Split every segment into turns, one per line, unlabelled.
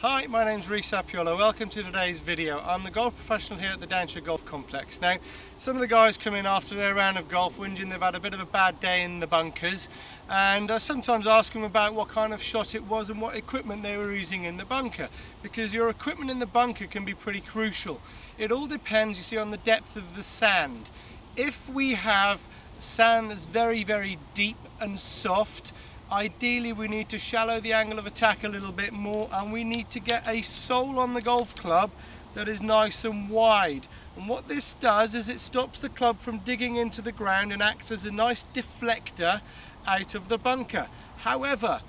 Hi, my name's Rhys Iolo. Welcome to today's video. I'm the golf professional here at the Downshire Golf Complex. Now, some of the guys come in after their round of golf whinging they've had a bit of a bad day in the bunkers, and I sometimes ask them about what kind of shot it was and what equipment they were using in the bunker, because your equipment in the bunker can be pretty crucial. It all depends, you see, on the depth of the sand. If we have sand that's very, very deep and soft, ideally we need to shallow the angle of attack a little bit more, and we need to get a sole on the golf club that is nice and wide. And what this does is it stops the club from digging into the ground and acts as a nice deflector out of the bunker. However,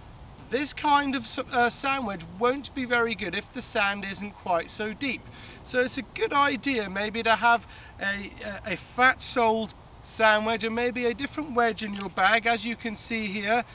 this kind of sand wedge won't be very good if the sand isn't quite so deep. So it's a good idea maybe to have a fat-soled sand wedge and maybe a different wedge in your bag. As you can see here,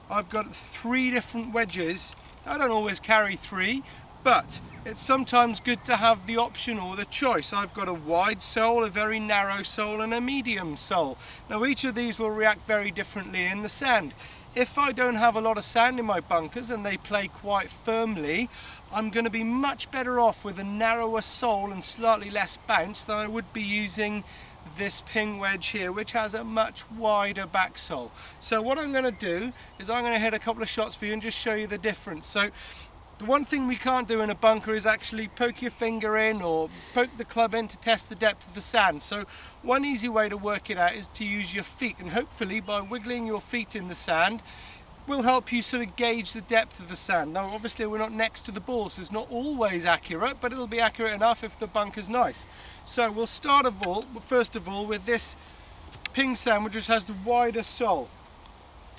I've got 3 different wedges. I don't always carry 3, but it's sometimes good to have the option or the choice. I've got a wide sole, a very narrow sole, and a medium sole. Now each of these will react very differently in the sand. If I don't have a lot of sand in my bunkers and they play quite firmly, I'm going to be much better off with a narrower sole and slightly less bounce than I would be using this ping wedge here, which has a much wider back sole. So what I'm going to do is I'm going to hit a couple of shots for you and just show you the difference. So the one thing we can't do in a bunker is actually poke your finger in or poke the club in to test the depth of the sand. So one easy way to work it out is to use your feet, and hopefully by wiggling your feet in the sand will help you sort of gauge the depth of the sand. Now obviously we're not next to the ball, so it's not always accurate, but it'll be accurate enough if the bunker's nice. So we'll start first of all with this ping sand, which has the wider sole.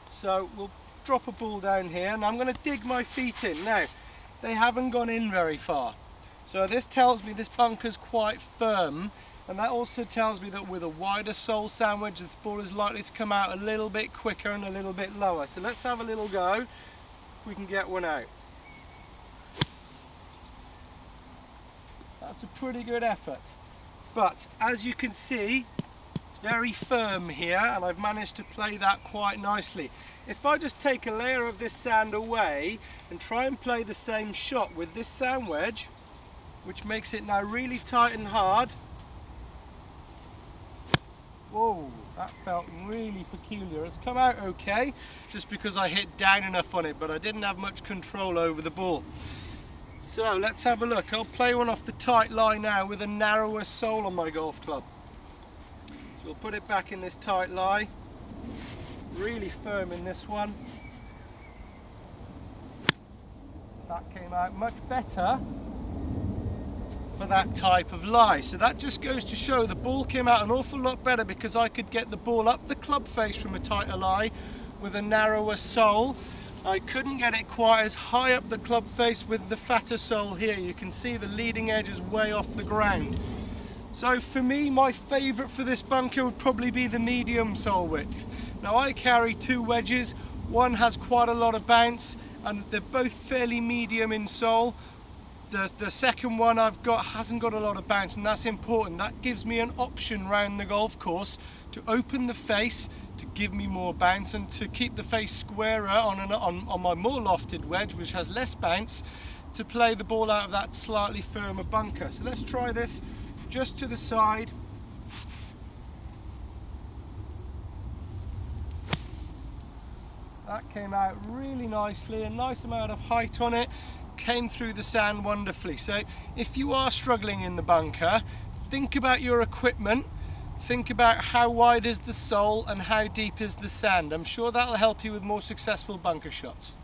So we'll drop a ball down here and I'm going to dig my feet in. Now they haven't gone in very far, so this tells me this bunker's quite firm. And that also tells me that with a wider sole sand wedge, this ball is likely to come out a little bit quicker and a little bit lower. So let's have a little go, if we can get one out. That's a pretty good effort. But as you can see, it's very firm here, and I've managed to play that quite nicely. If I just take a layer of this sand away and try and play the same shot with this sand wedge, which makes it now really tight and hard. Whoa, that felt really peculiar. It's come out okay, just because I hit down enough on it, but I didn't have much control over the ball. So let's have a look. I'll play one off the tight lie now with a narrower sole on my golf club. So we'll put it back in this tight lie. Really firm in this one. That came out much better for that type of lie. So that just goes to show the ball came out an awful lot better because I could get the ball up the club face from a tighter lie with a narrower sole. I couldn't get it quite as high up the club face with the fatter sole here. You can see the leading edge is way off the ground. So for me, my favourite for this bunker would probably be the medium sole width. Now I carry 2 wedges. One has quite a lot of bounce and they're both fairly medium in sole. The second one I've got hasn't got a lot of bounce, and that's important. That gives me an option around the golf course to open the face to give me more bounce and to keep the face squarer on my more lofted wedge, which has less bounce, to play the ball out of that slightly firmer bunker. So let's try this just to the side. That came out really nicely, a nice amount of height on it. Came through the sand wonderfully. So if you are struggling in the bunker, think about your equipment, think about how wide is the sole and how deep is the sand. I'm sure that'll help you with more successful bunker shots.